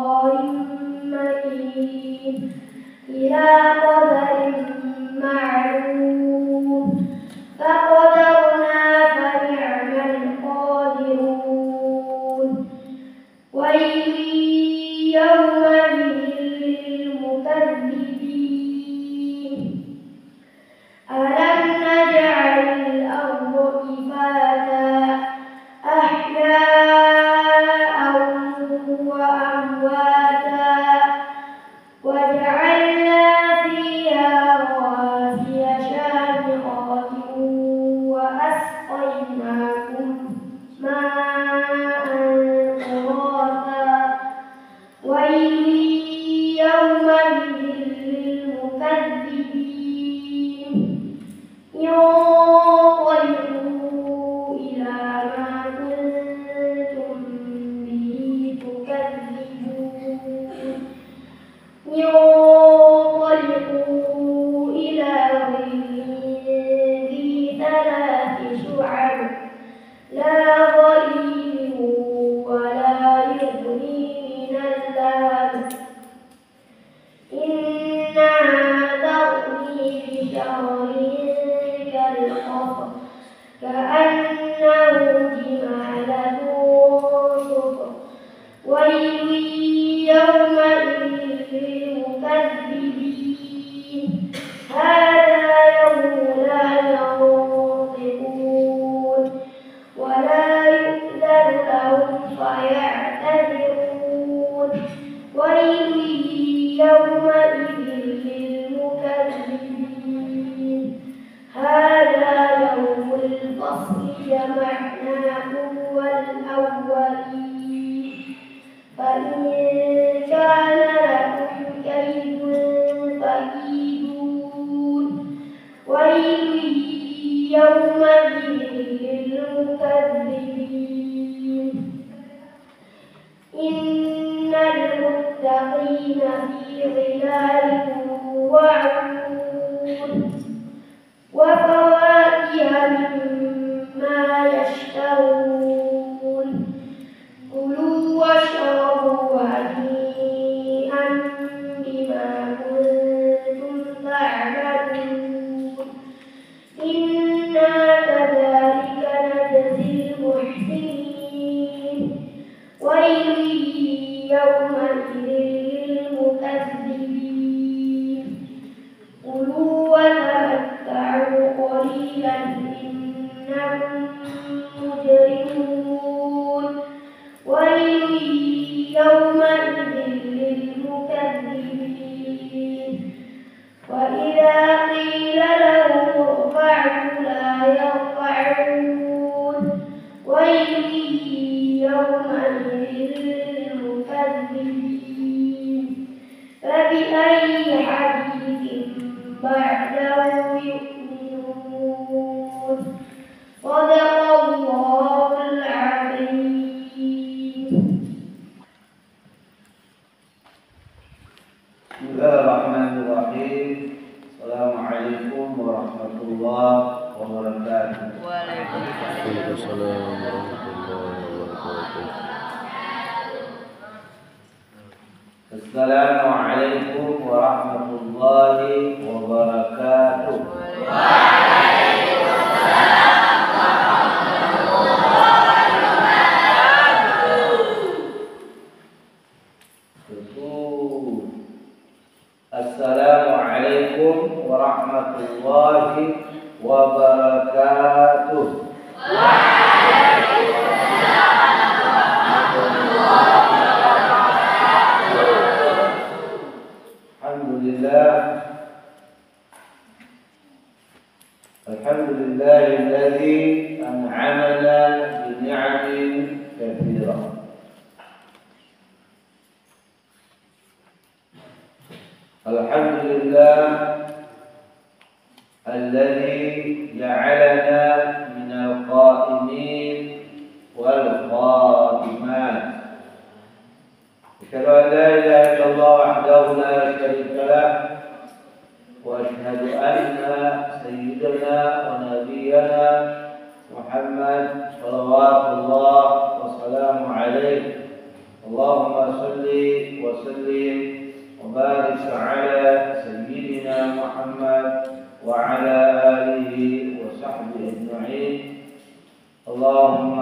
قرار مكين إلى قدر معلوم فقدرنا فنعم القادرون ويل يومئذ للمكذبين ألم نجعل الأرض كفاتا أحياء وأمواتا وجعلنا فيها رواسي شامخات وأسقيناكم ماء فراتا ويل يومئذ للمكذبين انطلقوا إلى ما كنتم به تكذبون انطلقوا إلى ظل ذي ثلاث شعب لا ظليل ولا يغني من اللهب إنها ترمي بشرر كالقصر كأنه جمالة صفر ويل يومئذ للمكذبين هذا يوم لا ينطقون ولا يؤذن لهم فيعتذرون ويل يومئذ للمكذبين هذا يوم الفصل جمعناكم والأولين فإن كان لكم كيد فكيدون ويل يومئذ للمكذبين إن المتقين في ظلال وعيون وفواكه مما يشتهون كلوا واشربوا هنيئا بما كنتم تعملون إنا كذلك نجزي المحسنين ويل يومئذ للمكذبين كلوا وتمتعوا قليلا إنكم مجرمون ويل يومئذ للمكذبين وإذا قيل لهم ارفعوا لا يرفعون ويل يومئذ للمكذبين فبأي حديث بعده يؤمنون صدق الله العظيم. بسم الله الرحمن الرحيم. السلام عليكم ورحمة الله وبركاته. وعليكم السلام ورحمة الله وبركاته. السلام عليكم ورحمة الله وبركاته. Assalamualaikum warahmatullahi wabarakatuh. Alhamdulillahilladzi an'amana bi ni'amin katsirah. Alhamdulillah alladzi ja'alana minal qa'imin wal qa'imat. Asyhadu an la ilaha illallah wahdahu la syarika lah wa asyhadu anna sayyidana wa nabiyyana Muhammad sallallahu wa sallamu alaihi اللهم صل وسلم وبارك على سيدنا محمد وعلى آله وصحبه أجمعين. اللهم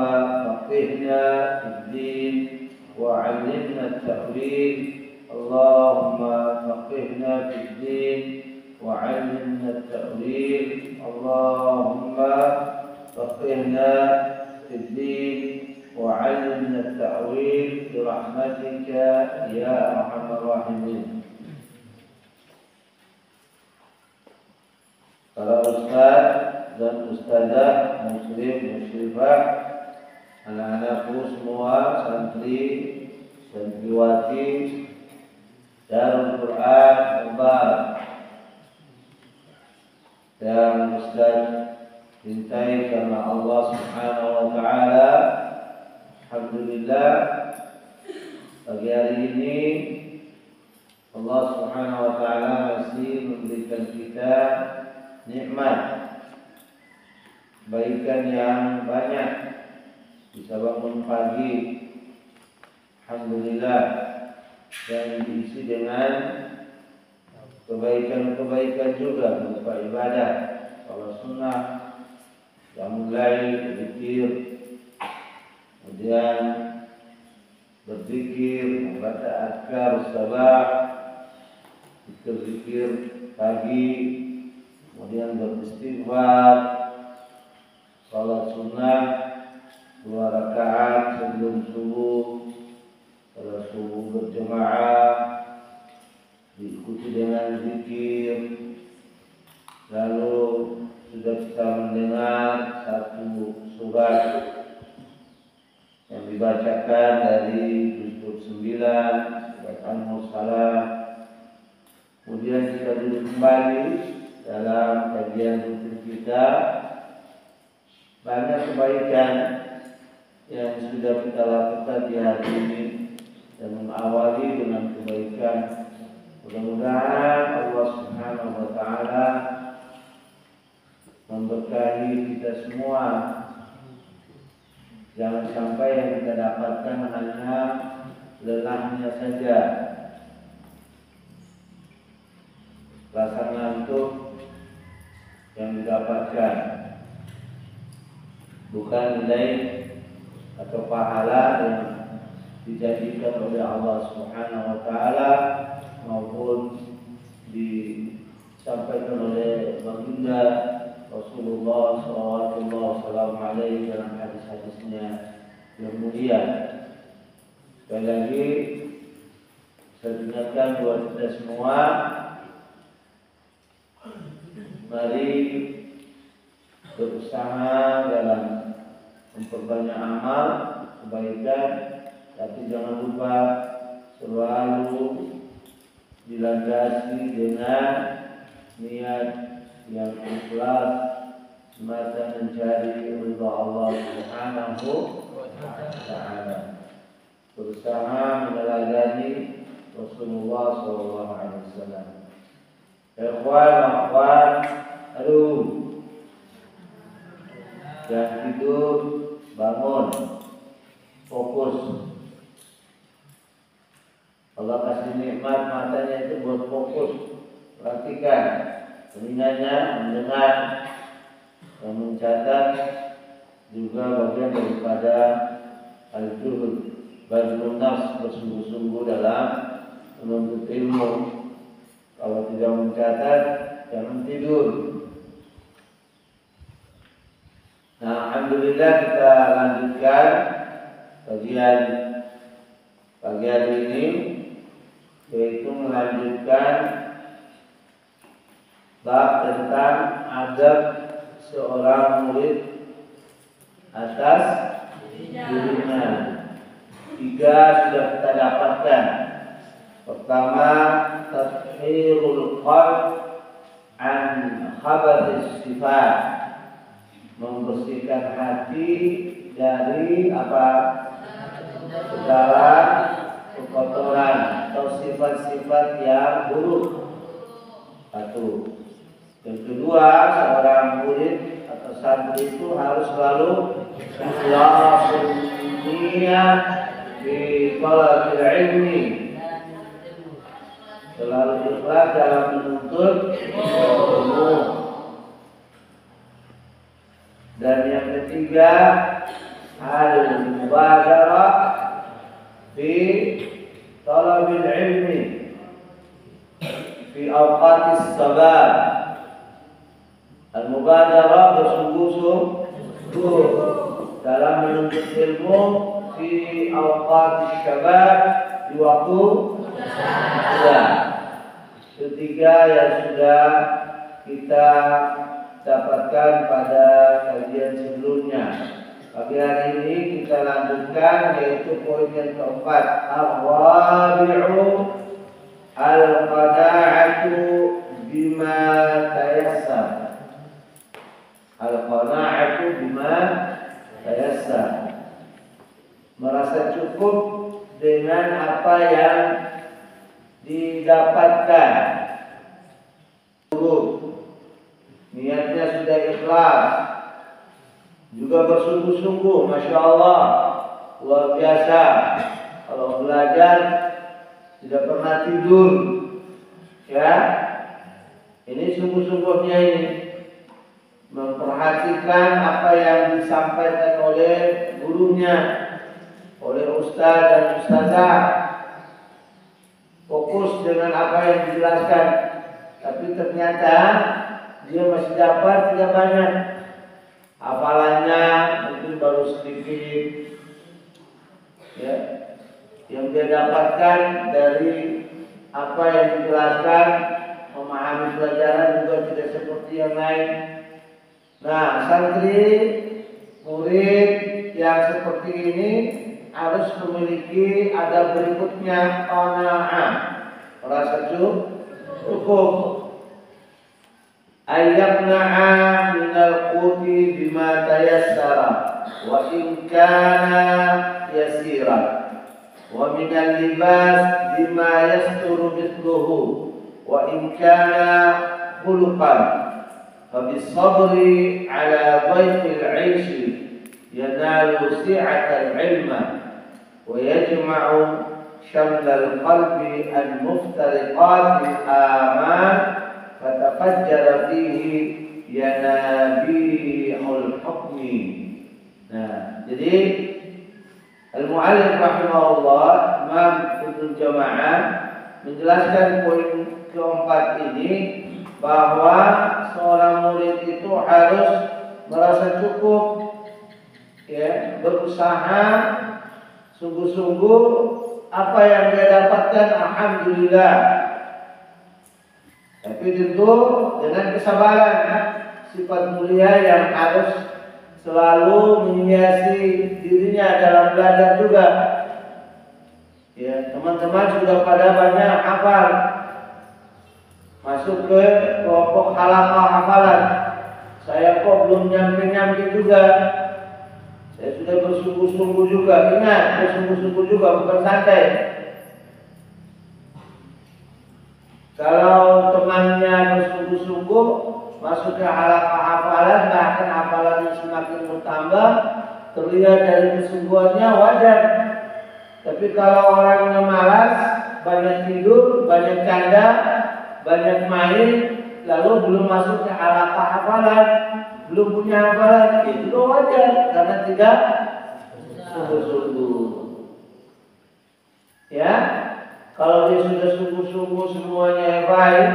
فقهنا في الدين وعلمنا التأويل. اللهم فقهنا في الدين وعلمنا التأويل. اللهم فقهنا في الدين وعلمنا التأويل برحمتك يا أرحم الراحمين. Para ustaz dan ustazah, muslim, muslimah, anak-anakku semua, santri, santriwati Darul Quran Mubarak yang Ustaz cintai karena Allah Subhanahu wa taala. Alhamdulillah, pagi hari ini Allah Subhanahu wa taala masih memberikan kita nikmat kebaikan yang banyak. Bisa bangun pagi, alhamdulillah, dan diisi dengan kebaikan-kebaikan juga berupa ibadah. Kalau sunnah, yang mulai berzikir, kemudian berzikir, membaca azkar sabah, berzikir pagi, kemudian beristighfar, salat sunnah 2 rakaat sebelum subuh, salat subuh berjemaah, diikuti dengan zikir. Lalu sudah kita mendengar satu surat yang dibacakan dari juz 9, surat Al-Mursalah. Kemudian kita duduk kembali dalam kajian rutin kita. Banyak kebaikan yang sudah kita lakukan di hari ini dan mengawali dengan kebaikan. Mudah-mudahan Allah Subhanahu wa taala memberkahi kita semua. Jangan sampai yang kita dapatkan hanya lelahnya saja, rasa ngantuk yang didapatkan, bukan nilai atau pahala yang dijadikan oleh Allah Subhanahu wa taala maupun disampaikan oleh baginda Rasulullah SAW dalam hadis-hadisnya yang mulia. Sekali lagi saya ingatkan buat kita semua, mari berusaha dalam memperbanyak amal kebaikan, tapi jangan lupa selalu dilandasi dengan niat yang ikhlas semata mencari ridha Allah Subhanahu wa taala. Berusaha meneladani Rasulullah SAW. Ikhwan, akhwat, jangan tidur, bangun, fokus. Allah kasih nikmat matanya itu buat fokus, perhatikan. Telinganya mendengar dan mencatat, juga bagian daripada al-juhud, badrun nafs, bersungguh-sungguh dalam menuntut ilmu. Kalau tidak mencatat, jangan tidur. Nah, alhamdulillah kita lanjutkan kajian pagi hari ini, yaitu melanjutkan bab tentang adab seorang murid atas dirinya. 3 sudah kita dapatkan. Pertama, tathhirul qalb an khabathis sifat, membersihkan hati dari apa? Segala kekotoran atau sifat-sifat yang buruk. 1. Yang kedua, seorang murid atau santri itu harus selalu ikhlasul niat fi talabil ilmi, selalu ikhlas dalam menuntut ilmu. Dan yang ketiga, al-mubadarah fi talabil ilmi fi awqatis sabah. Al-mubadarah bersungguh-sungguh dalam menuntut ilmu fi awqatis syabab, di waktu muda. Ketiga yang sudah kita dapatkan pada kajian sebelumnya. Pagi hari ini kita lanjutkan, yaitu poin yang keempat, ar-rabi'u al-qana'atu bima tayassar. Al-qana'atu bima tayassar, merasa cukup dengan apa yang didapatkan. Niatnya sudah ikhlas, juga bersungguh-sungguh, masya Allah, luar biasa. Kalau belajar tidak pernah tidur, ya. Ini sungguh-sungguhnya ini memperhatikan apa yang disampaikan oleh gurunya, oleh ustaz dan ustazah. Fokus dengan apa yang dijelaskan, tapi ternyata dia masih dapat tidak banyak. Hafalannya mungkin baru sedikit, ya. Yang dia dapatkan dari apa yang dijelaskan, memahami pelajaran juga tidak seperti yang lain. Nah, santri murid yang seperti ini harus memiliki adab berikutnya, qanaah, merasa cukup. Ayyaqna'a minal quti bima tayassara wa in kana yasira wa minal libas bima yasturu mithluhu wa in kana khuluqan fa bis-sabri ala dhayfil 'aishi yanalu si'atal 'ilma wa yajma'u shamlal qalbi al-muftariqatil aman fatafajjara fihi yanabihul hukmi. Nah, jadi al-mu'allif rahimahullah, Imam Ibnu Jama'ah menjelaskan poin keempat ini, bahwa seorang murid itu harus merasa cukup, ya, berusaha sungguh-sungguh, apa yang dia dapatkan alhamdulillah. Tapi tentu dengan kesabaran, sifat mulia yang harus selalu menghiasi dirinya dalam belajar juga. Ya, teman-teman sudah pada banyak hafal, masuk ke kelompok halaqah hafalan. Saya kok belum nyampe juga. Saya sudah bersungguh-sungguh juga. Ingat, bersungguh-sungguh juga, bukan santai. Kalau temannya bersungguh-sungguh masuk ke halaqah hafalan, bahkan hafalannya semakin bertambah, terlihat dari kesungguhannya, wajar. Tapi kalau orangnya malas, banyak tidur, banyak canda, banyak main, lalu belum masuk ke halaqah hafalan, belum punya hafalan, itu wajar karena tidak sungguh-sungguh. Ya. Kalau dia sudah sungguh-sungguh semuanya baik,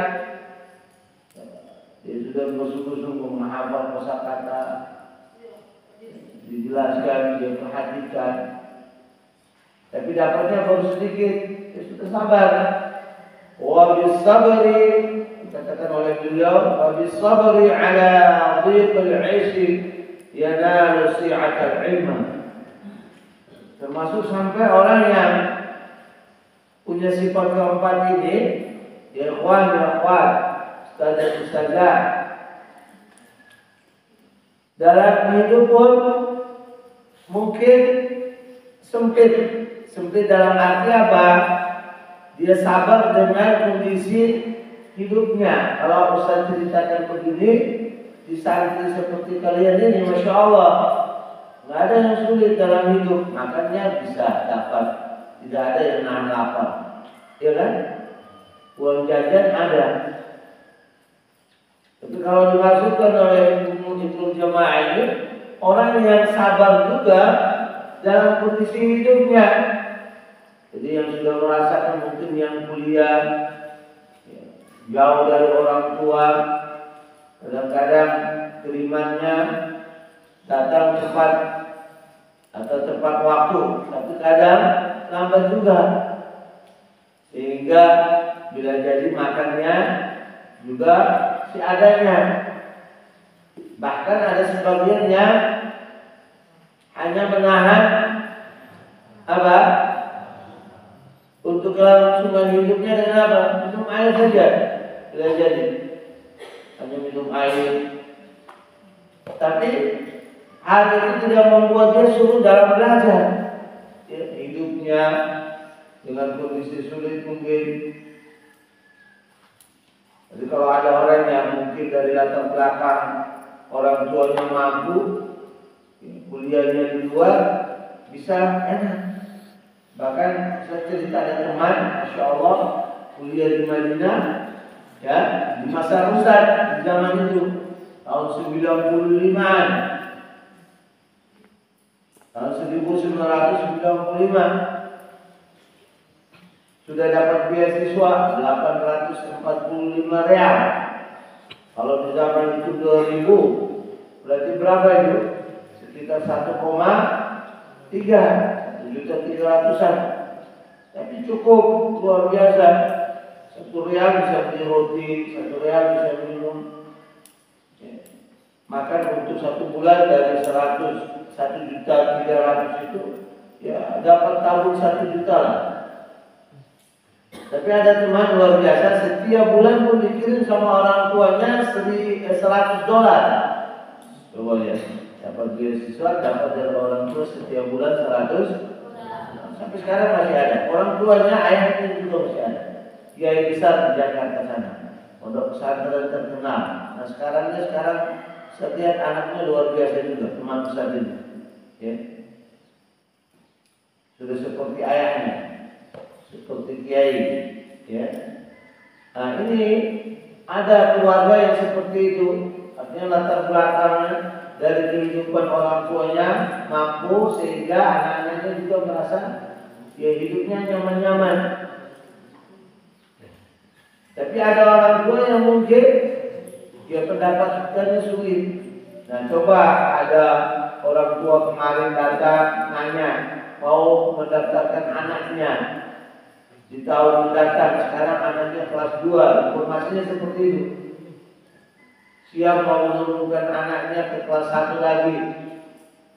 dia sudah bersungguh-sungguh menghafal kosakata, dijelaskan, dia perhatikan, tapi dapatnya baru sedikit, dia sudah sabar. Wa bis-sabri, dikatakan oleh beliau, wa bis-sabri ala dhiqil 'aishi yanalu si'atal 'ilma. Termasuk sampai orang yang punya sifat keempat ini, ya ikhwan, ustaz dan ustazah, dalam hidup pun mungkin sempit dalam arti apa? Dia sabar dengan kondisi hidupnya. Kalau ustaz ceritakan begini, di santri seperti kalian ini, masya Allah, Nggak ada yang sulit dalam hidup, makannya bisa dapat, tidak ada yang nahan lapar, ya kan? Uang jajan ada. Tapi kalau dimasukkan oleh Ibnu Jamaah ini, orang yang sabar juga dalam kondisi hidupnya. Jadi yang sudah merasakan mungkin yang kuliah jauh dari orang tua, kadang-kadang kirimannya datang cepat atau tepat waktu, tapi kadang lambat juga. Sehingga bila jadi makannya juga seadanya. Bahkan ada sebagian yang hanya menahan apa? Untuk kelangsungan hidupnya dengan apa? Minum air saja. Bila jadi hanya minum air. Tapi hal itu tidak membuat dia suruh dalam belajar. Ya, hidupnya dengan kondisi sulit mungkin. Jadi kalau ada orang yang mungkin dari latar belakang orang tuanya mampu, kuliahnya di luar, bisa enak. Bahkan saya cerita ada teman, Masya Allah, kuliah di Madinah, ya, di masa Rusad di zaman itu, tahun 95-an, tahun 1995, sudah dapat beasiswa 845 real. Kalau di zaman itu 2000, berarti berapa itu? Sekitar 1,3 juta. Tapi cukup, luar biasa. 1 real bisa beli roti, 1 real bisa minum. Makan untuk 1 bulan dari 100.300 itu, ya dapat tabung 1 juta lah. Tapi ada teman luar biasa, setiap bulan pun dikirim sama orang tuanya $100. Coba lihat, dapat beasiswa, dapat dari orang tua setiap bulan 100. Sampai sekarang masih ada. Orang tuanya, ayahnya juga masih ada. Kiai besar di Jakarta sana, pondok pesantren terkenal. Nah sekarang saya lihat anaknya luar biasa juga, teman besar ini. Ya. Sudah seperti ayahnya, seperti kiai. Ya. Nah ini ada keluarga yang seperti itu. Artinya latar belakangnya dari kehidupan orang tuanya mampu sehingga anak-anaknya juga merasa ya hidupnya nyaman-nyaman. Tapi ada orang tua yang mungkin dia pendapatnya sulit. Nah coba ada orang tua kemarin datang nanya mau mendaftarkan anaknya di tahun mendatang, sekarang anaknya kelas 2, informasinya seperti itu. Siap mau menurunkan anaknya ke kelas 1 lagi.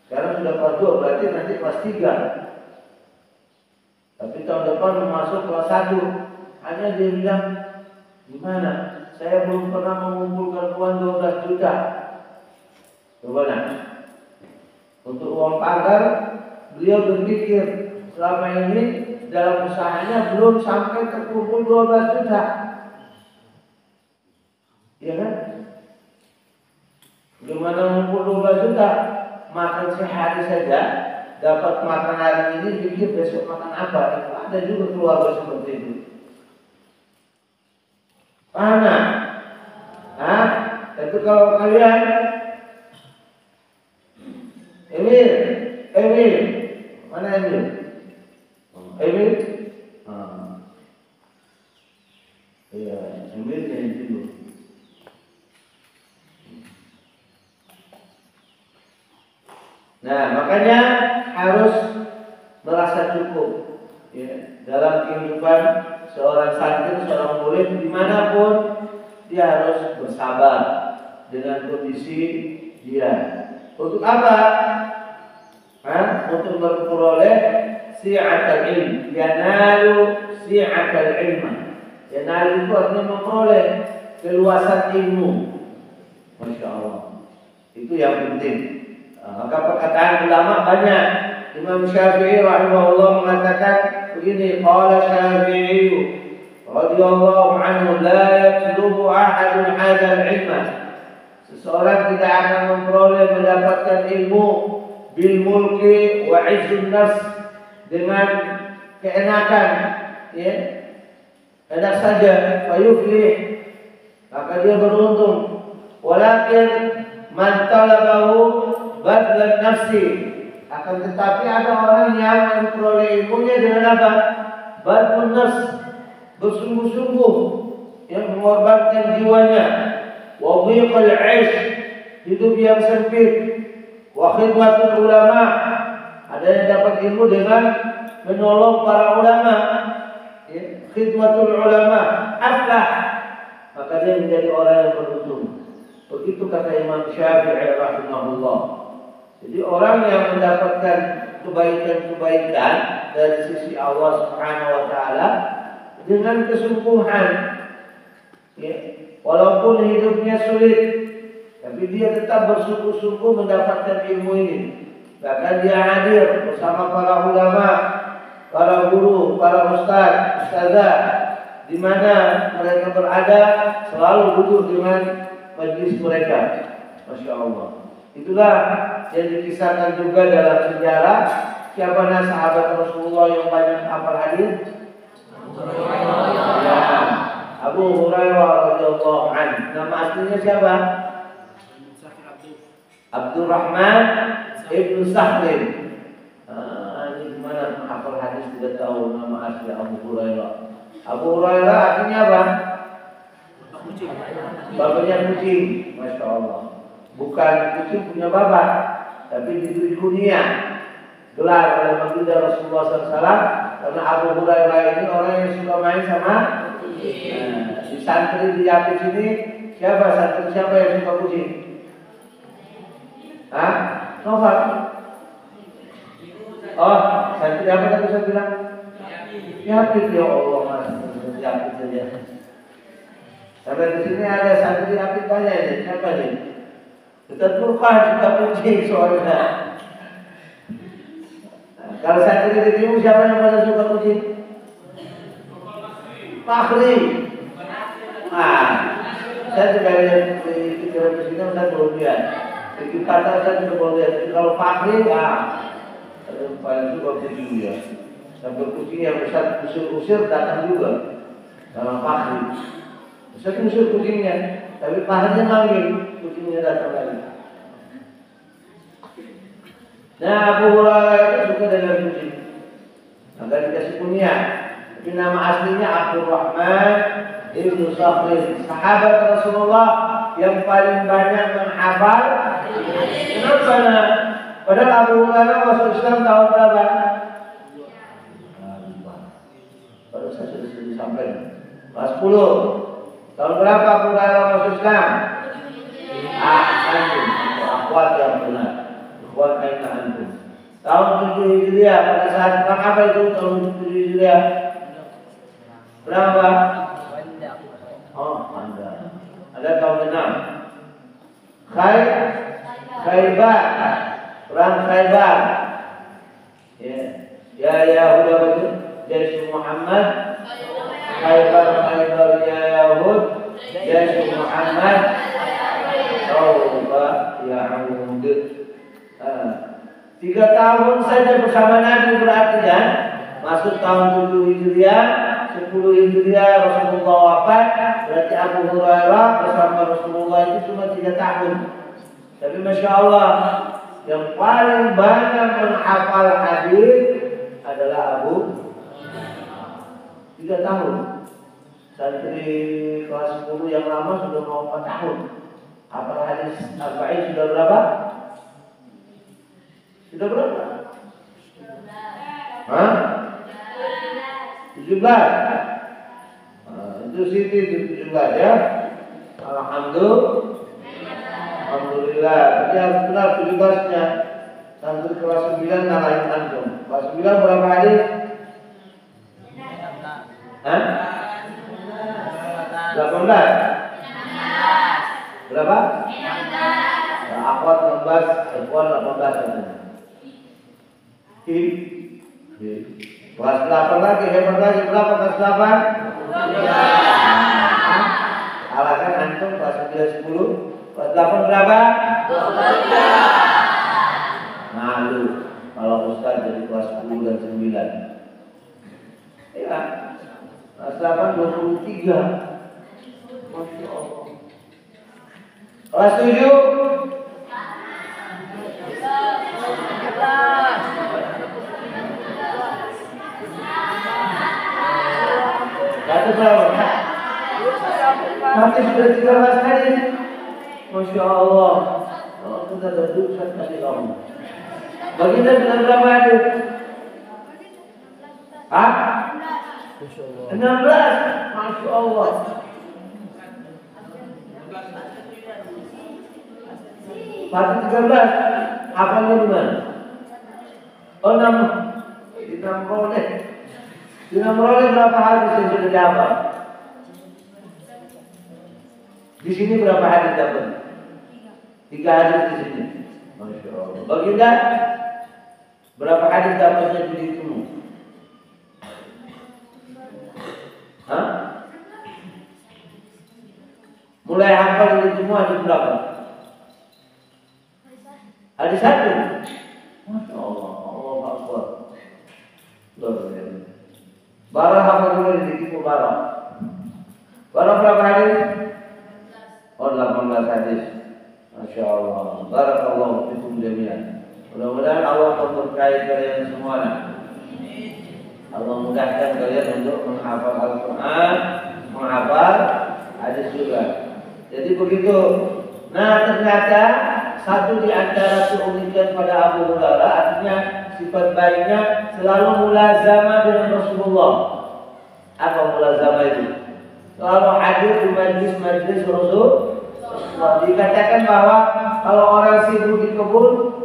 Sekarang sudah kelas 2, berarti nanti kelas 3. Tapi tahun depan mau masuk kelas 1. Hanya dia bilang, gimana? Saya belum pernah mengumpulkan uang 12 juta. Coba nah. Untuk uang pagar, beliau berpikir selama ini dalam usahanya belum sampai terkumpul 12 juta. Iya kan? Gimana mengumpul 12 juta? Makan sehari saja, dapat makan hari ini, pikir besok makan apa? Itu ada juga keluarga seperti itu. Paham nggak? Nah, tapi kalau kalian Emil, mana Emil? Emil? Iya, Emil yang dulu. Nah, makanya harus merasa cukup ya, dalam kehidupan seorang santri, seorang murid dimanapun dia harus bersabar dengan kondisi dia. Untuk apa? Untuk memperoleh si'atul ilm. Yanalu si'atul ilm. Yanalu itu artinya memperoleh keluasan ilmu. Masya Allah. Itu yang penting. Maka perkataan ulama banyak. Imam Syafi'i rahimahullah mengatakan begini, qala Syafi'i radhiyallahu anhu, la yatlubu ahadun hadzal ilma. Seseorang tidak akan memperoleh mendapatkan ilmu bil mulki wa izzun nafs, dengan keenakan, ya, enak saja, fayuflih, maka dia beruntung. Walakin man talabahu badlan nafsi, akan tetapi ada orang yang memperoleh ilmunya dengan apa? Badlun nafs, bersungguh-sungguh, yang mengorbankan jiwanya. Wa dhiqal 'aish, hidup yang sempit. Wa khidmatul ulama, ada yang dapat ilmu dengan menolong para ulama, ya, khidmatul ulama, aflah, maka dia menjadi orang yang beruntung. Begitu kata Imam Syafi'i rahimahullah. Jadi orang yang mendapatkan kebaikan-kebaikan dari sisi Allah Subhanahu wa taala dengan kesungguhan, ya, walaupun hidupnya sulit, tapi dia tetap bersungguh-sungguh mendapatkan ilmu ini. Bahkan dia hadir bersama para ulama, para guru, para ustaz, ustazah, di mana mereka berada, selalu duduk dengan majlis mereka. Masya Allah. Itulah yang dikisahkan juga dalam sejarah. Siapa sahabat Rasulullah yang banyak hafal hadis? Ya, Abu Hurairah radhiyallahu anhu. Nama aslinya siapa? Abdurrahman ibnu Sakhrin. Ini gimana hafal hadis tidak tahu nama asli Abu Hurairah? Abu Hurairah artinya apa? Bapaknya kucing, masya Allah. Bukan kucing punya bapak, tapi diberi dunia gelar oleh baginda Rasulullah SAW. Karena Abu Hurairah ini orang yang suka main sama di santri di Yapis ini. Siapa yang suka kucing? Hah? Novel? Oh, santri apa tadi saya bilang? Yapis, ya Allah mas, Yapis saja. Sampai di sini ada santri Yapis tanya ini, siapa nih? Ustaz Furqan juga kucing soalnya. Kalau santri di timur siapa yang pada suka kucing? Fakhri. Saya juga lihat di pikiran di sini saya belum lihat. Di kata saya juga belum lihat. Tapi kalau Fakhri, paling suka kucing dia. Sampai kucing yang Ustaz usir datang juga. Kalau Fakhri, Ustaz usir kucingnya, tapi Fakhrinya manggil, kucingnya datang lagi. Nah, Abu Hurairah itu suka dengan kucing. Maka dikasih kunyah. Tapi nama aslinya Abdurrahman ibnu Sakhrin, sahabat Rasulullah yang paling banyak menghafal. Kenapa? Padahal Abu Hurairah masuk Islam tahun berapa? Baru saya sudah disampaikan. Kelas 10. Tahun berapa Abu Hurairah masuk Islam? Antum, akhwat yang benar. Akhwat aina antum. Tahun 7 Hijriah, pada saat perang apa itu tahun 7 Hijriah? Berapa? Oh, ada tahun 6. Khaybar. Perang Khaybar. Ya Yahuda betul. Jaish Muhammad. Khaybar ya Yahud. Jaish Muhammad. Tauba ya Yahud. 3 tahun saja bersama Nabi berarti kan? Masuk tahun 7 Hijriah, 10 Hijriah Rasulullah wafat. Berarti Abu Hurairah bersama Rasulullah itu cuma 3 tahun. Tapi Masya Allah, yang paling banyak menghafal hadis adalah Abu 3 tahun. Santri kelas 10 yang lama sudah mau 4 tahun. Hafal hadis Arba'in sudah berapa? Sudah berapa? Hah? 17. Itu Siti 17 ya. Alhamdulillah. Tapi harus benar 17-nya. Santri kelas 9 ngalahin antum. Kelas 9 berapa hadis? Hah? 18. Berapa? 16. Akhwat 16, ikhwan 18 katanya. Kelas 8 lagi, hebat lagi. Berapa kelas 8? 12. Alahkan antum kelas 9, 10. Kelas 8 berapa? 12. malu kalau Ustaz jadi kelas 10 dan 9. Ya, kelas 8 23. Masya Allah. Kelas 7 Kata berapa? Mati sudah 13 hari. Masya Allah. Oh, sudah duduk saya kasih kamu. Baginda sudah berapa hari? Hah? 16. Masya Allah. Mati 13. Hafalnya di mana? Oh, 6. Di 6 roleh. Di 6 roleh berapa hadis yang sudah dihafal? Di sini berapa hadis dapat? 3 hadis di sini. Masya Allah. Baginda berapa hadis dapatnya di itu? Hah? Mulai hafal ini semua hadis berapa? Hadis 1. Masya Allah. Allah Akbar. Barang hafal dulu di situ barang. Barang berapa hadis? Oh, 18 hadis. Masya Allah. Barakallahu fikum jami'an. Mudah-mudahan Allah memberkahi kalian semua. Allah mudahkan kalian untuk menghafal Al-Quran, menghafal hadis juga. Jadi begitu. Nah, ternyata satu di antara keunikan pada Abu Hurairah, artinya sifat baiknya selalu mulazamah dengan Rasulullah. Apa mulazamah itu? Selalu hadir di majlis-majlis Rasulullah. Dikatakan bahwa kalau orang sibuk di kebun,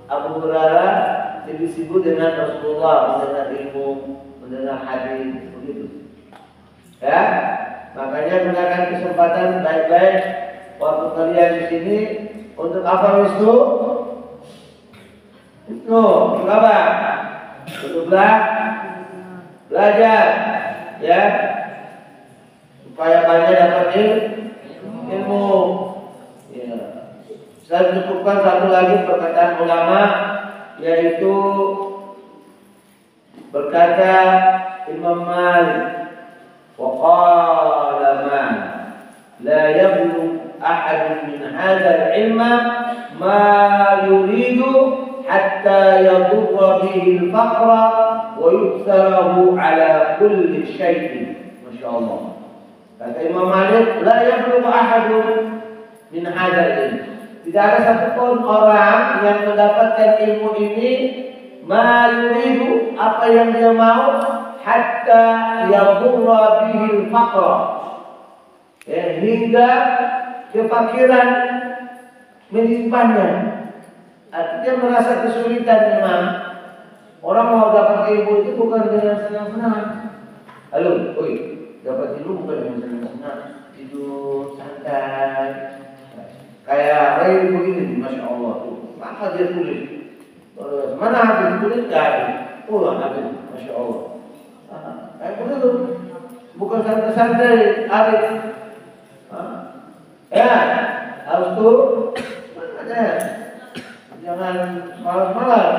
Abu Hurairah lebih sibuk dengan Rasulullah, mendengar ilmu, mendengar hadis, begitu. Ya, makanya gunakan kesempatan baik-baik waktu kalian di sini untuk apa, Wisnu? Wisnu, untuk apa? Untuk belajar, ya, supaya banyak dapat ilmu. Ya. Saya cukupkan satu lagi perkataan ulama, yaitu berkata Imam Malik, wa qala man la yablugh ahad min hadzal ilma ma yuridu hatta yadurra bihi al-faqra wa yuktharahu ala kulli syai'in. Masyaallah. Kata Imam Malik, la yablugh ahad min hadzal ilm. Tidak ada satupun orang yang mendapatkan ilmu ini ma yuridu, apa yang dia mau, hatta yadurra bihi al-faqra, hingga kefakiran menimpanya. Artinya merasa kesulitan. Memang orang mau dapat ilmu itu bukan dengan senang-senang. Halo, oi, dapat ilmu bukan dengan senang-senang. Tidur santai kayak Ray begini, Masya Allah tuh. Maka dia tulis. Mana habis tulis gak? Oh, habis, Masya Allah. Kayak begitu. Bukan santai-santai, arif. Ya, harus tuh. Jangan malas-malas.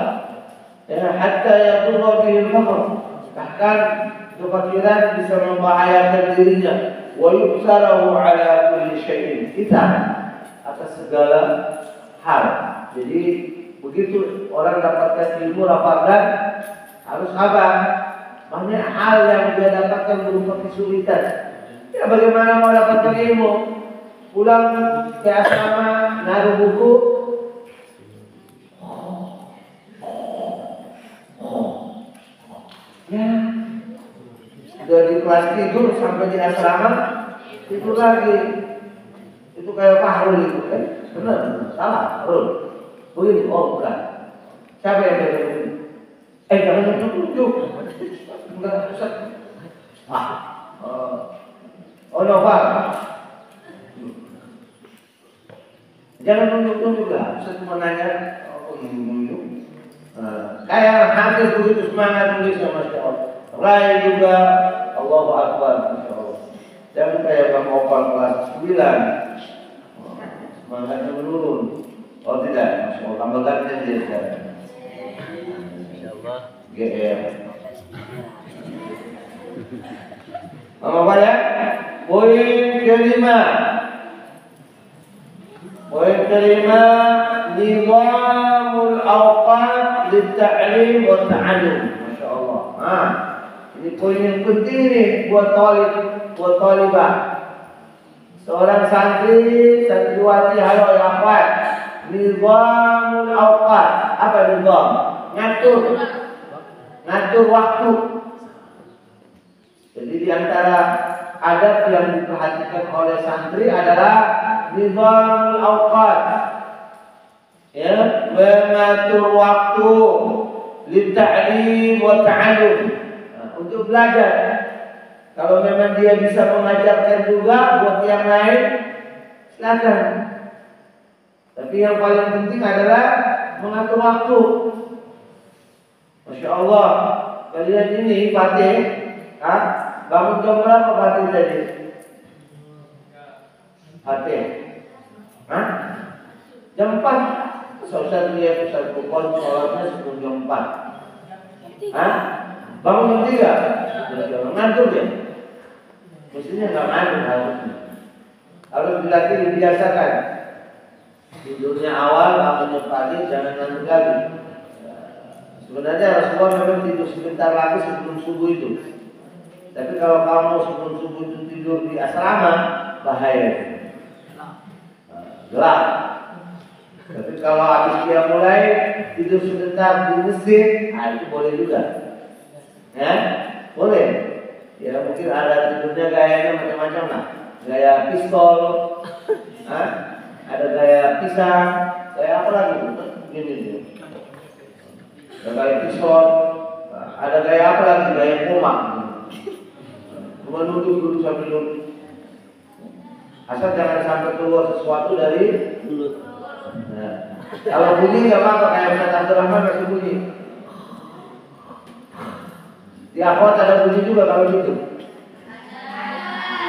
Ya, hatta yadurra bihi al-faqr. Bahkan kefakiran bisa membahayakan dirinya. Wa yubsarahu ala kulli syai'in. Kita atas segala hal. Jadi begitu orang dapatkan ilmu, rapatkan, harus sabar. Banyak hal yang dia dapatkan berupa kesulitan. Ya, bagaimana mau dapatkan ilmu? Pulang ke asrama, naruh buku, ya, sudah di kelas tidur sampai di asrama tidur lagi. Itu kayak Fahrul itu kan? Benar, salah, Fahrul. Begini, oh bukan. Siapa yang dia begini? Jangan tunjuk. Enggak, Ustaz. Oh, Noval. Jangan tunjuk-tunjuk lah. Ustaz cuma nanya, oh, tunjuk. Kayak hampir begitu semangat tulisnya, Masya Allah. Rai juga, Allahu Akbar, Masya Allah. Jangan kayak Bang Opal kelas 9. Semangatnya menurun. Oh tidak, Masya Allah, tambah gantian dia sekarang. Insyaallah. GR. Apa ya? Poin kelima. Poin kelima, nizamul awqat lit-ta'lim wa ta'allum. Masyaallah. Ini poin yang penting nih buat talibah. Seorang santriwati harus hafal nizamul awqat. Apa nizam? Ngatur waktu. Jadi di antara adab yang diperhatikan oleh santri adalah nizamul awqat. Ya, mengatur waktu lit-ta'lim wa ta'allum. Untuk belajar. Kalau memang dia bisa mengajarkan juga buat yang lain, silakan. Tapi yang paling penting adalah mengatur waktu. Masya Allah, kalian ini Fatih, bangun jam berapa Fatih tadi? Fatih, jam 4. Ustaz lihat Ustaz Bukon sholatnya sebelum jam 4. Bangun jam 3, ngantuk ya? Mestinya nggak ngantuk harusnya. Harus dilatih, dibiasakan. Tidurnya awal, bangunnya pagi, jangan ngantuk lagi. Sebenarnya Rasulullah memang tidur sebentar lagi sebelum subuh itu. Tapi kalau kamu sebelum subuh itu tidur di asrama, bahaya. Gelap. Tapi kalau habis dia mulai tidur sebentar di masjid, itu boleh juga. Ya, boleh. Ya mungkin ada tidurnya gayanya macam-macam lah. Gaya pistol, ada gaya pisang, gaya apa lagi? Begini tuh. Ada gaya pistol, ada gaya apa lagi? Gaya komak. Cuma duduk dulu sambil duduk. Asal jangan sampai keluar sesuatu dari mulut. Nah, kalau bunyi nggak apa-apa, kayak Ustaz Abdul Rahman masih bunyi. Di akhwat ada bunyi juga kalau gitu.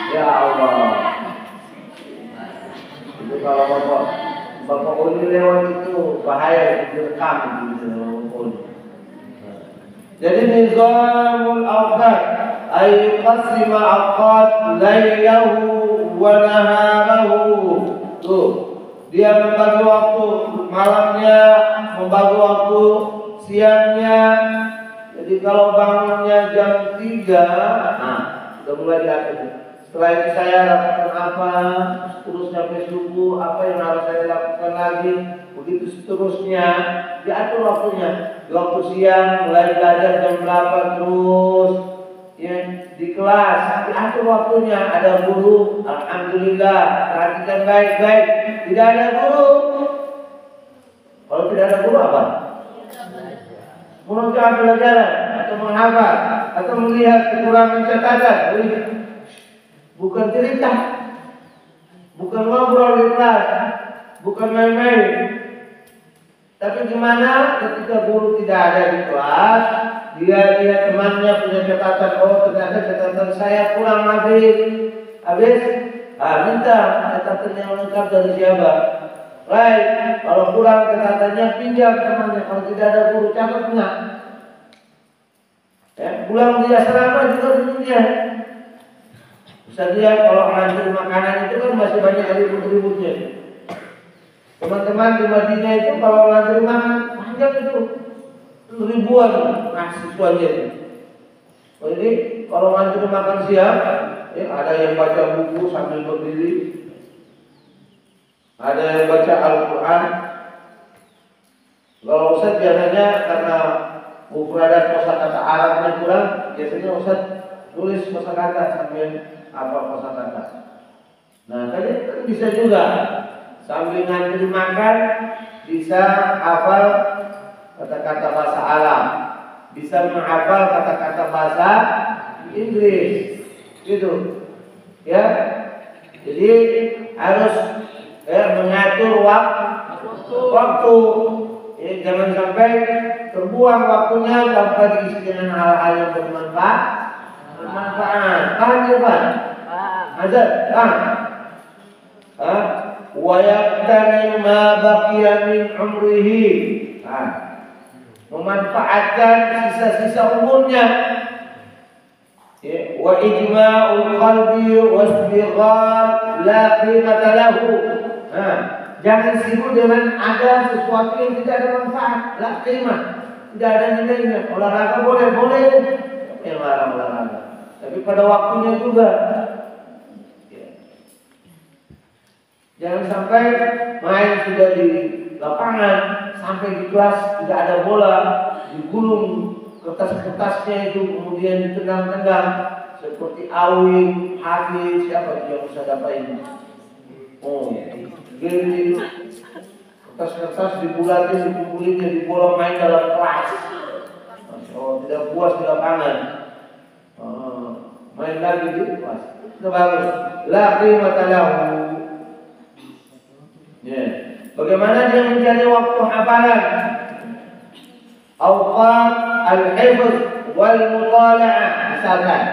Ya Allah. Itu kalau bapak Uli lewat itu bahaya direkam gitu. Jadi nizamul awqat ay qasima awqat lailahu wa naharahu. Tuh, dia membagi waktu malamnya, membagi waktu siangnya. Jadi kalau bangunnya jam 3, sudah mulai diatur. Setelah itu saya lakukan apa, terus sampai subuh, apa yang harus saya lakukan lagi, begitu seterusnya. Diatur waktunya. Di waktu siang mulai belajar jam 8 terus. Ya, di kelas diatur waktunya. Ada guru, alhamdulillah, perhatikan baik-baik. Tidak ada guru. Kalau tidak ada guru apa? Menunjukkan pelajaran atau menghafal atau melihat kekurangan catatan, bukan cerita, bukan ngobrol di kelas, bukan main-main. Tapi gimana ketika guru tidak ada di kelas, dia lihat temannya punya catatan, oh ternyata catatan saya kurang habis, minta catatan yang lengkap dari siapa? Baik, kalau kurang catatannya pinjam temannya. Kalau tidak ada guru catat enggak. Ya, pulang di asrama juga demikian. Bisa lihat kalau ngantri makanan itu kan masih banyak ribut-ributnya. Teman-teman di Madinah itu kalau ngantri makan panjang itu ribuan mahasiswanya itu. Oh, ini kalau ngantri makan siang, ya, ada yang baca buku sambil berdiri. Ada yang baca Al-Quran. Kalau Ustaz biasanya karena mufradat kosakata Arabnya kurang, biasanya Ustaz tulis kosakata sambil apa kosakata. Nah, tadi kan bisa juga sambil ngantri makan bisa hafal kata-kata bahasa Arab, bisa menghafal kata-kata bahasa Inggris, gitu. Ya, jadi harus mengatur waktu. Jangan sampai terbuang waktunya tanpa diisi dengan hal-hal yang bermanfaat. Paham ya Pak? Azad, wa yaqtani ma baqiya min umrihi. memanfaatkan sisa-sisa umurnya. Ya, wa ijma'ul qalbi wasbighal la qimata lahu. Jangan sibuk dengan ada sesuatu yang tidak ada manfaat, la qimah, tidak ada nilainya. Olahraga boleh, yang larang olahraga, tapi pada waktunya juga. Ya. Jangan sampai main sudah di lapangan, sampai di kelas tidak ada bola, digulung kertas-kertasnya itu kemudian ditendang-tendang seperti Awi, Hafiz, siapa yang bisa dapat ini? Oh, gini kertas-kertas dibulatin, dikumpulin jadi bola main dalam kelas. Oh, tidak puas di lapangan, main lagi di kelas. Itu bagus. La qimata lahu. Ya. Bagaimana dia mencari waktu hafalan? Awqat al-hifz wal mutala'ah, misalkan.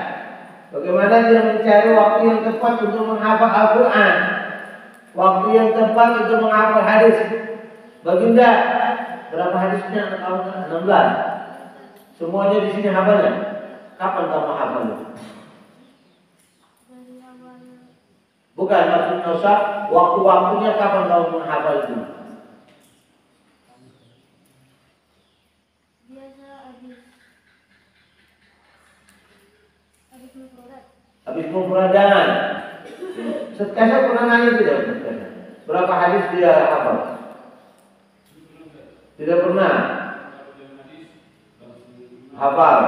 Bagaimana dia mencari waktu yang tepat untuk menghafal Al-Quran, waktu yang tepat untuk menghafal hadis. Baginda, berapa hadisnya? 16. Semuanya di sini hafalnya. Kapan kamu hafalnya? Bukan maksudnya Ustaz, waktu-waktunya kapan kamu menghafal itu? Habis mufradan. Saya pernah nanya tidak? Berapa hadis dia hafal? Tidak pernah hafal.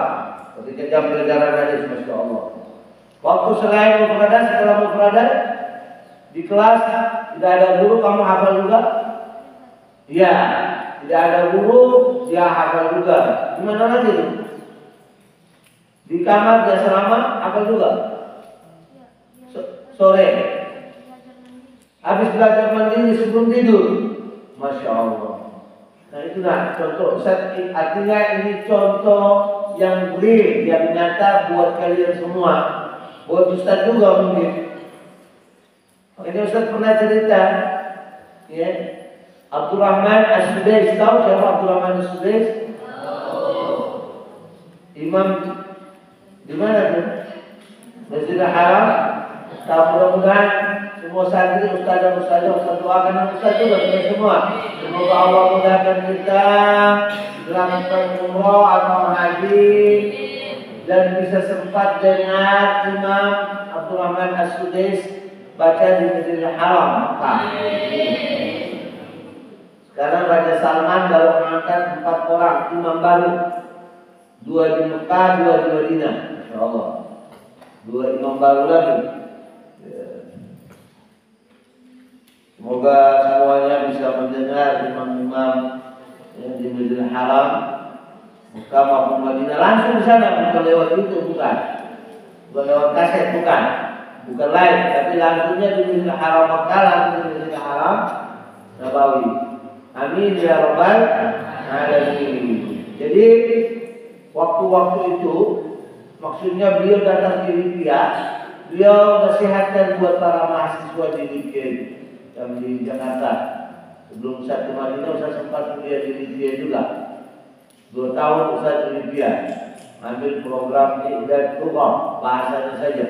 Ketika jam pelajaran hadis, masya Allah. Waktu selain mufradan, setelah mufradan di kelas tidak ada guru, kamu hafal juga? Iya, tidak ada guru, dia hafal juga. Di mana lagi? Di kamar dia selama hafal juga. Sore habis belajar mandiri sebelum tidur, masya Allah. Nah itulah contoh. Artinya ini contoh yang real, yang nyata buat kalian semua, buat Ustaz juga mungkin. Ini Ustaz pernah cerita, ya, Abdurrahman As-Sudais, tahu siapa Abdurrahman As-Sudais? Imam di mana tuh? Masjidil Haram. Mudah-mudahan semua santri, ustaz dan ustazah, ustaz doakan dan ustaz juga kita semua. Semoga Allah mudahkan kita melakukan umroh atau haji dan bisa sempat dengar Imam Abdurrahman As-Sudais baca di Masjidil Haram Makkah. Sekarang Raja Salman baru mengangkat 4 orang imam baru, 2 di Mekah, 2 di Madinah, insya Allah. 2 imam baru lagi. Semoga semuanya bisa mendengar imam-imam yang di Masjidil Haram Mekah maupun Madinah langsung di sana, bukan lewat itu, bukan lewat kaset, bukan live, tapi langsungnya di Masjidil Haram Mekah, langsung di Masjidil Haram Nabawi. Amin ya rabbal alamin. Jadi waktu-waktu itu maksudnya beliau datang di Libya, beliau nasihatkan buat para mahasiswa di Libya yang di Jakarta. Sebelum saya ke Madinah, saya sempat kuliah di Libya juga. 2 tahun Ustaz di Libya, ambil program Iqdad Lugah, bahasanya saja.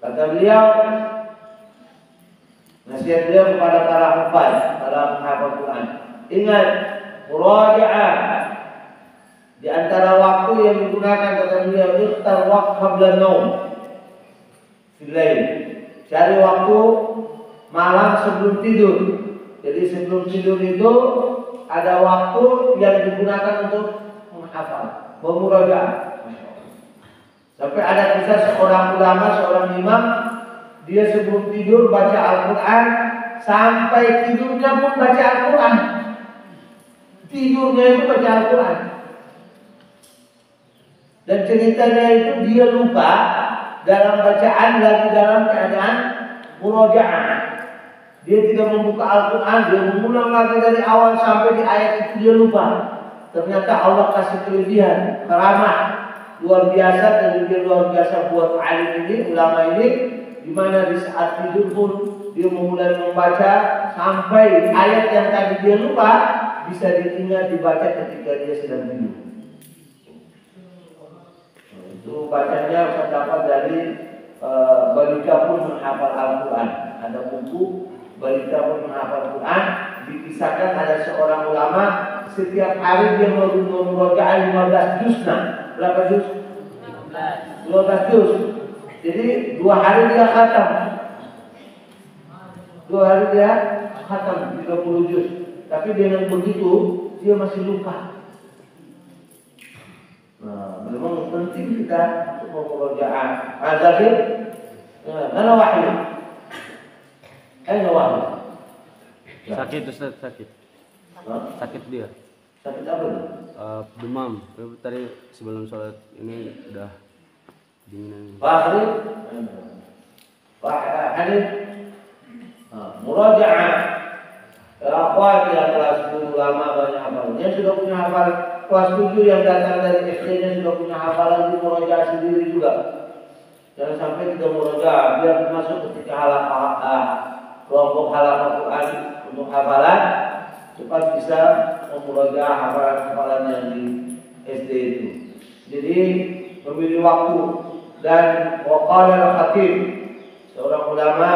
Kata beliau, nasihat beliau kepada para hafaz, para penghafal Quran, ingat murajaah. Di antara waktu yang digunakan, kata beliau, ikhtar waqt qabla naum filail. Cari waktu malam sebelum tidur. Jadi sebelum tidur itu ada waktu yang digunakan untuk menghafal, memurajaah. Sampai ada kisah seorang ulama, seorang imam, dia sebelum tidur baca Al-Quran, sampai tidurnya pun baca Al-Quran. Tidurnya itu baca Al-Quran. Dan ceritanya itu dia lupa dalam bacaan, lagi dalam keadaan murojaah. Dia tidak membuka Al-Quran, dia mengulang lagi dari awal sampai di ayat itu dia lupa. Ternyata Allah kasih kelebihan, karamah luar biasa, dan juga luar biasa buat alim ini, ulama ini, di mana di saat tidur pun dia mulai membaca sampai ayat yang tadi dia lupa bisa diingat dibaca ketika dia sedang tidur. Itu bacanya saya dapat dari Balita pun menghafal Al-Quran. Ada buku Balita pun menghafal Al-Quran. Dikisahkan ada seorang ulama setiap hari dia memurojaah 15 juz. Berapa juz? 15 juz. Jadi 2 hari dia khatam. 2 hari dia khatam 30 juz. Tapi dengan begitu dia masih lupa. Nah, memang penting kita untuk memurojaah. Azabir, mana wahyu? Aina wahyu? Sakit Ustaz, sakit. Sakit dia. Sakit apa itu? Demam. Tadi sebelum sholat ini udah dinginan. Fahri, Fahri, murojaah. Akhwat yang kelas 10 lama banyak hafal. Dia sudah punya hafal kelas 7 yang datang dari SD-nya sudah punya hafalan di murojaah sendiri juga. Jangan sampai kita murojaah biar masuk ketika halaqah kelompok halaqah Quran untuk hafalan cepat bisa memurojaah hafalan yang di SD itu. Jadi memilih waktu dan waqala al-khatib seorang ulama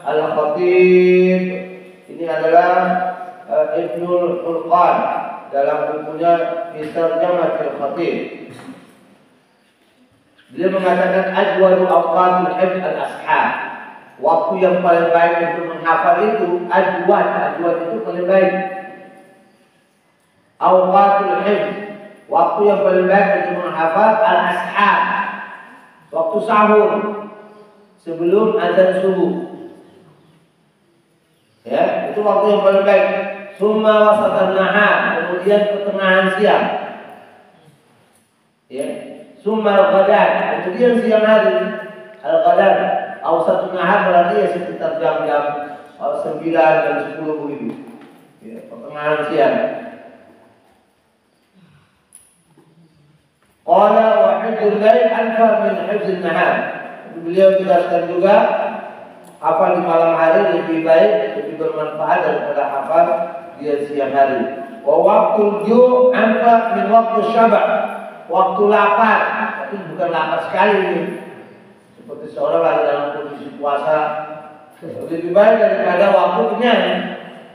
al-khatib ini adalah Ibnul Furqan dalam bukunya Tarjamah al-Khatib. Dia mengatakan ajwalu awqatil hifz al-ashab. Waktu yang paling baik untuk menghafal itu ajwad itu paling baik. Awqatul hifz, waktu yang paling baik untuk menghafal al-ashab. Waktu sahur sebelum azan subuh. Ya, itu waktu yang paling baik. Summa wasatan nahar, kemudian pertengahan siang. Ya, summa al-ghadan, kemudian siang hari. Al-ghadan, awsatun nahar berarti ya sekitar jam-jam 9 dan 10 begitu. Ya, pertengahan siang. Qala wa hifdzul lail anfa min hifdzin nahar. Beliau jelaskan juga hafal di malam hari lebih baik, lebih bermanfaat daripada hafal di siang hari. Wa waqtul ju' anfa min waqtus syaba'. Waktu lapar, tapi bukan lapar sekali ini. Seperti seorang lagi dalam kondisi puasa, lebih baik daripada waktu kenyang.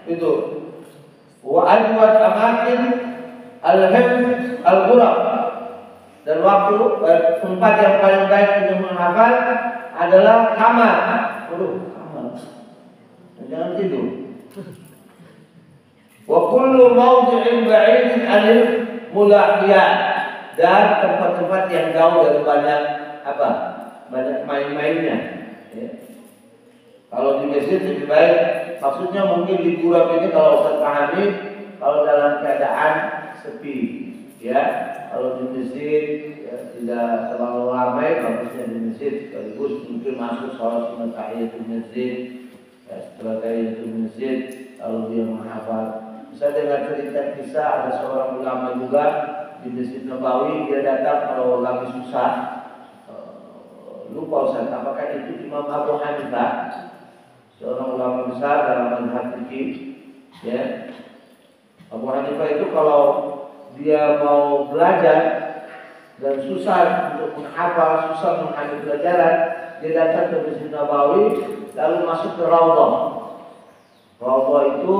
Itu. Wa ajwad amakin al-hifz al-ghurab. Dan waktu tempat yang paling baik untuk menghafal adalah kamar. Kamar. Jangan tidur. Wa kullu mawdi'in ba'idin 'anil mulahiyat, dan tempat-tempat yang jauh dari banyak banyak main-mainnya. Ya. Kalau di masjid lebih baik, maksudnya mungkin di pura ini kalau Ustaz pahami, kalau dalam keadaan sepi, ya. Kalau di masjid ya, tidak terlalu ramai, bagusnya di masjid sekaligus mungkin masuk sholat sunat tahiyatul masjid. Ya, setelah tahiyatul masjid, kalau dia menghafal. Saya dengar cerita kisah ada seorang ulama juga di Masjid Nabawi, dia datang kalau lagi susah. Lupa Ustaz, apakah itu Imam Abu Hanifah, seorang ulama besar dalam mazhab fikih. Ya, Abu Hanifah itu kalau dia mau belajar dan susah untuk menghafal, susah menghafal pelajaran, dia datang ke Masjid Nabawi lalu masuk ke Raudhah. Raudhah itu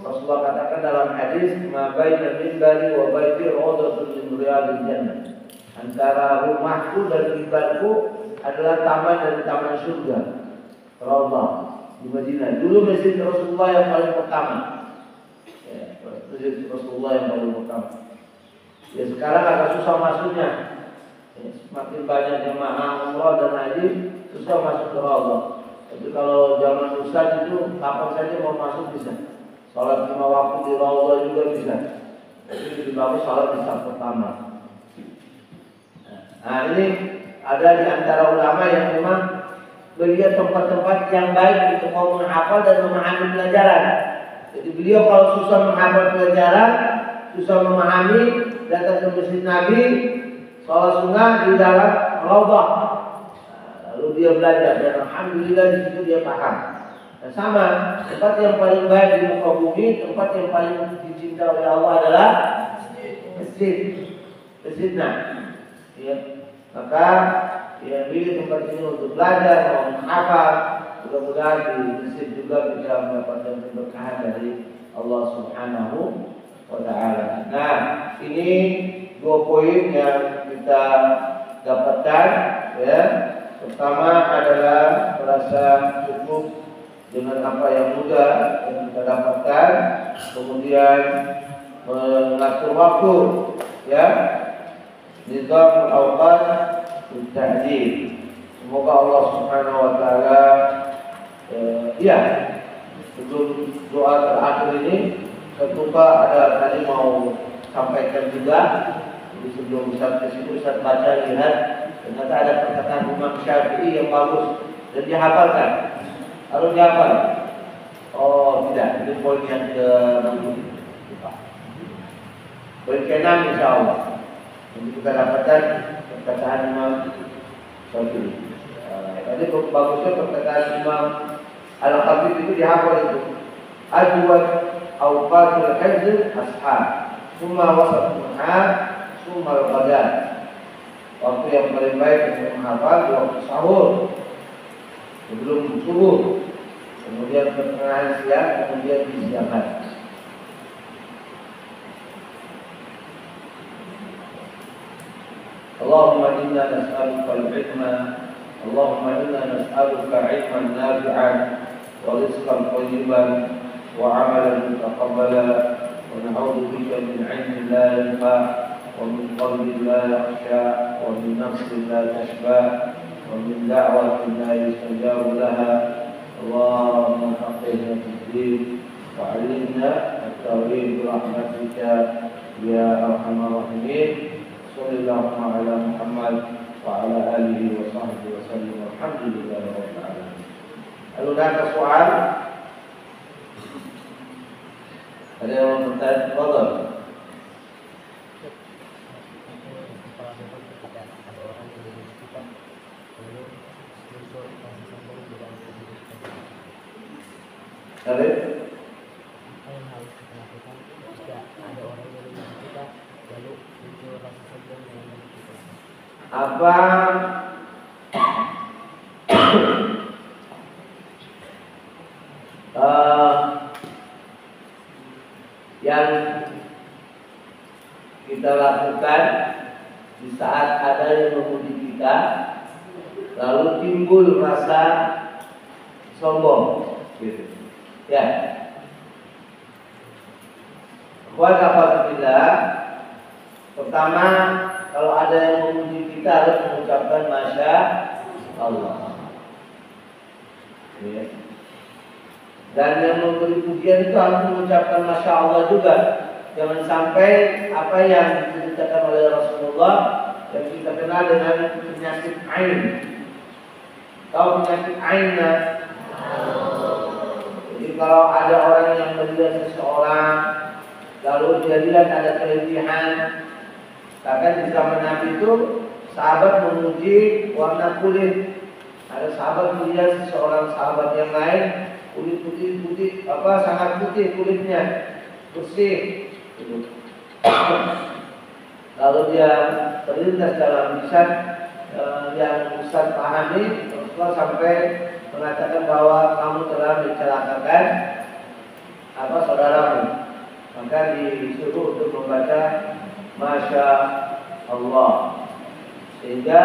Rasulullah katakan dalam hadis, "Ma baina minbari wa baiti rawdatun min riyadil jannah." Antara rumahku dan mimbarku adalah taman dari taman surga. Raudhah di Madinah. Dulu masjid Rasulullah yang paling pertama. Ya, masjid Rasulullah yang paling pertama. Ya, sekarang agak susah masuknya. Ya, semakin banyak jemaah umrah dan haji, susah masuk ke Raudhah. Tapi kalau zaman Ustaz itu kapan saja mau masuk bisa. Salat 5 waktu di Raudhah juga bisa. Tapi lebih bagus salat di saat pertama. Nah, ini ada di antara ulama yang memang melihat tempat-tempat yang baik untuk mau menghafal dan memahami pelajaran. Jadi beliau kalau susah menghafal pelajaran, susah memahami, datang ke Masjid Nabi, sholat sunnah di dalam Raudhah. Lalu dia belajar dan alhamdulillah di situ dia paham. Nah, sama, tempat yang paling baik di muka bumi, tempat yang paling dicintai oleh Allah adalah masjid. Masjidnya. Ya. Maka ya pilih tempat ini untuk belajar, mau menghafal. Mudah-mudahan di masjid juga bisa mendapatkan keberkahan dari Allah Subhanahu wa Ta'ala. Nah, ini 2 poin yang kita dapatkan, ya. Pertama adalah merasa cukup dengan apa yang mudah yang kita dapatkan, kemudian mengatur waktu, ya, nizam awqat ta'dil. Semoga Allah Subhanahu wa Ta'ala ya, sebelum doa terakhir ini saya lupa ada tadi mau sampaikan juga. Jadi sebelum Ustaz ke situ, Ustaz baca lihat ternyata ada perkataan Imam Syafi'i yang bagus dan dihafalkan. Harus dihafal. Oh tidak, ini poin yang ke poin ke-6 insyaallah. Jadi kita dapatkan perkataan Imam Syafi'i. Tadi bagusnya perkataan Imam Al-Khatib itu dihafal itu. Ajwad awqatul hajj ashab. Summa wasatul nahar, summa al-qadar. Waktu yang paling baik untuk menghafal di waktu sahur, sebelum subuh, kemudian pertengahan siang, kemudian di siang hari. Allahumma inna nas'aluka al-ilma, Allahumma inna nas'aluka ilman nafi'an wa rizqan thayyiban wa 'amalan mutaqabbala wa na'udzu bika min 'ilmin la yanfa' wa min qalbin la yakhsha wa min nafsin la tashba' ومن دعوة لا يستجاب لها اللهم فقهنا في الدين وعلمنا التوحيد برحمتك يا أرحم الراحمين صلى الله على محمد وعلى آله وصحبه وسلم والحمد لله رب العالمين. Hal ada soal? Ada yang bertanya? Fadhal. Ada? Apa yang harus kita lakukan jika ada orang yang menyakiti kita lalu muncul rasa sombong dalam diri kita? Apa yang kita lakukan di saat ada yang memuji kita lalu timbul rasa sombong, gitu. Ya. Buat apa tidak? Pertama, kalau ada yang memuji kita harus mengucapkan masya Allah. Ya. Dan yang memberi pujian itu harus mengucapkan masya Allah juga. Jangan sampai apa yang diceritakan oleh Rasulullah yang kita kenal dengan penyakit ain. Tahu penyakit ainnya? Jadi kalau ada orang yang melihat seseorang lalu dia lihat ada kelebihan, bahkan di zaman Nabi itu sahabat memuji warna kulit. Ada sahabat melihat seseorang sahabat yang lain kulit putih sangat putih kulitnya, bersih. Lalu dia terlintas dalam lisan yang Ustaz pahami, Rasulullah sampai mengatakan bahwa kamu telah mencelakakan saudaramu. Maka disuruh untuk membaca Masya Allah. Sehingga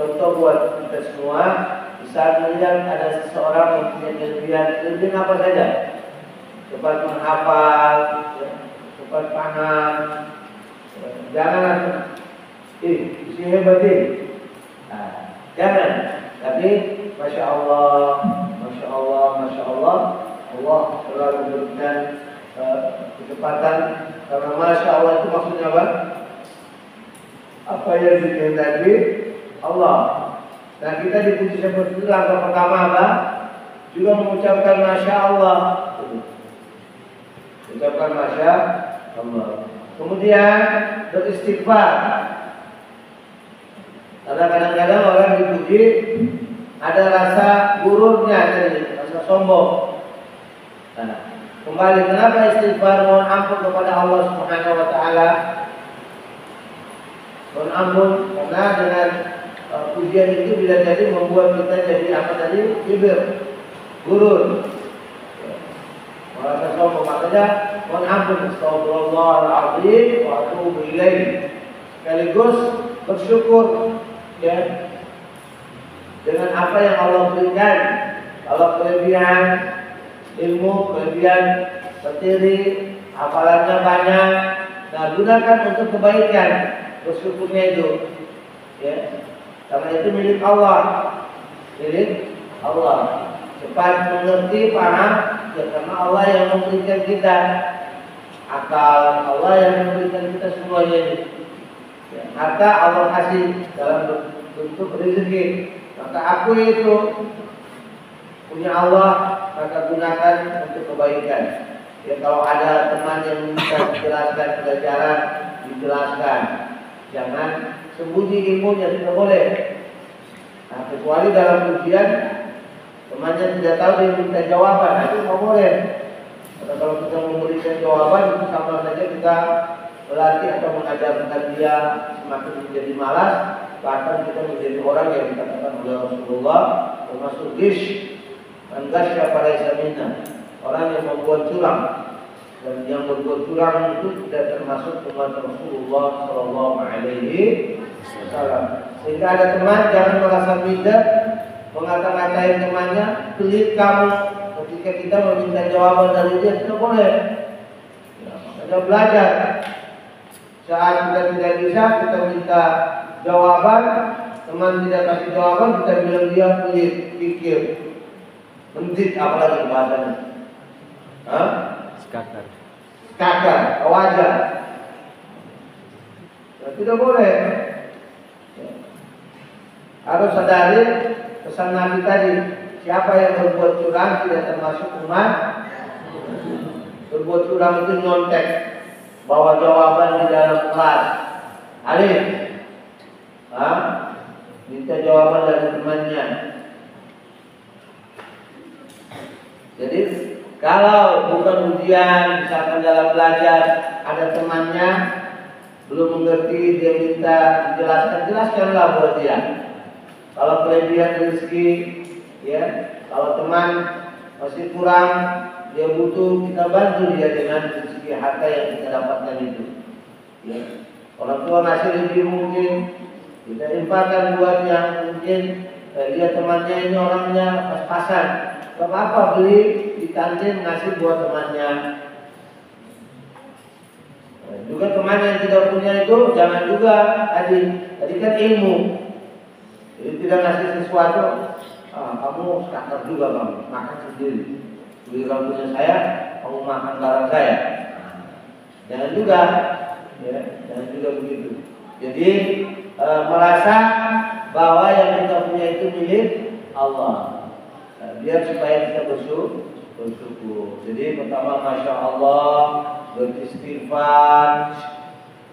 contoh buat kita semua, saat melihat ada seseorang yang punya kelebihan apa saja, cepat menghafal, cepat paham, jangan si hebat jangan, tapi Masya Allah, Masya Allah, Masya Allah, Allah selalu memberikan kecepatan. Karena Masya Allah itu maksudnya apa? Apa yang dikehendaki Allah. Dan kita dipuji seperti itu. Langkah pertama apa? Juga mengucapkan Masya Allah. Ucapkan Masya Allah. Kemudian beristighfar. Karena kadang-kadang orang dipuji ada rasa gururnya tadi, rasa rasa sombong. Nah, kembali kenapa istighfar mohon ampun kepada Allah Subhanahu wa taala? Mohon ampun karena dengan pujian itu bila jadi membuat kita jadi apa tadi? Kibir, gurur. Merasa sombong, makanya mohon ampun, astagfirullahaladzim wa atubu ilaih. Sekaligus bersyukur ya dengan apa yang Allah berikan. Kalau kelebihan ilmu, kelebihan materi, hafalannya banyak, nah gunakan untuk kebaikan, bersyukurnya itu ya, karena itu milik Allah, milik Allah. Cepat mengerti, paham ya, karena Allah yang memberikan kita akal, Allah yang memberikan kita semuanya ini ya, harta Allah kasih dalam bentuk rezeki, maka aku itu punya Allah, maka gunakan untuk kebaikan ya. Kalau ada teman yang bisa dijelaskan pelajaran, dijelaskan, jangan sembunyi ilmunya, tidak boleh. Nah, kecuali dalam ujian temannya tidak tahu, dia minta jawaban, itu tidak boleh. Karena kalau kita memberikan jawaban itu sama saja kita berarti atau mengajarkan dia semakin menjadi malas, bahkan kita menjadi orang yang dikatakan oleh Rasulullah termasuk gish, menggasya pada minna, orang yang membuat curang, dan yang membuat curang itu tidak termasuk umat Rasulullah Sallallahu Alaihi Wasallam. Sehingga ada teman jangan merasa minder, mengata-ngatain temannya, pelit kamu. Ketika kita meminta jawaban dari dia, tidak boleh. Kita belajar. Saat kita tidak bisa, kita minta jawaban, teman tidak kasih jawaban, kita bilang dia pelit, pikir, mendit, apalagi bahasanya. Skakar. Skakar, wajar. Nah, tidak boleh. Harus sadari pesan Nabi tadi, siapa yang berbuat curang tidak termasuk umat. Berbuat curang itu nyontek, bawa jawaban di dalam kelas. Alif, minta jawaban dari temannya. Jadi kalau bukan ujian, misalkan dalam belajar ada temannya belum mengerti, dia minta dijelaskan, jelaskanlah buat dia. Kalau kelebihan rezeki, ya, kalau teman masih kurang, dia butuh, kita bantu dia dengan rezeki harta yang kita dapatkan itu. Ya. Orang tua ngasih lebih mungkin, kita infakkan buat yang mungkin dia temannya ini orangnya pas-pasan. Gak apa-apa, beli di kantin ngasih buat temannya. Nah, juga teman yang tidak punya itu jangan juga tadi kan ilmu. Jadi tidak ngasih sesuatu, kamu skakar juga kamu, makan sendiri. Beli punya saya, kamu makan barang saya. Jangan juga, ya, jangan juga begitu. Jadi merasa bahwa yang kita punya itu milik Allah. Biar supaya kita bersyukur. Jadi pertama, masya Allah, beristighfar,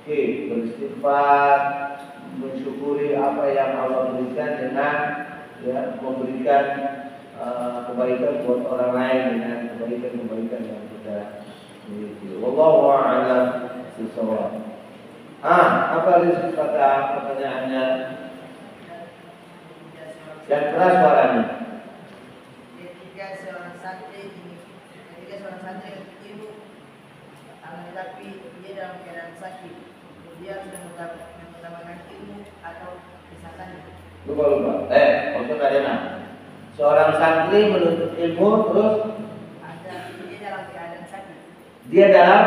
beristighfar, mensyukuri apa yang Allah berikan dengan ya, memberikan kebaikan buat orang lain dengan kebaikan yang kita miliki. Wallahu a'lam bishawab. Apa rezeki kata pertanyaannya? Yang keras suaranya. Ketika seorang santri ibu tetapi dia dalam keadaan sakit, dia sudah mengutamakan ilmu atau kesehatannya. Lupa. Maksudnya ada seorang santri menuntut ilmu terus Dia dalam keadaan sakit. Dia dalam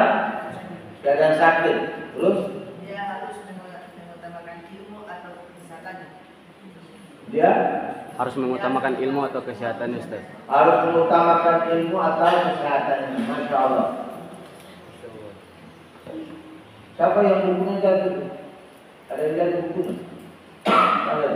keadaan sakit terus Dia harus mengutamakan ilmu atau kesehatannya. Dia Harus mengutamakan ilmu atau kesehatan, Ustaz? harus mengutamakan ilmu atau kesehatannya. Masya Allah. Siapa yang bukunya jatuh? Ada yang jatuh bukunya? Ada.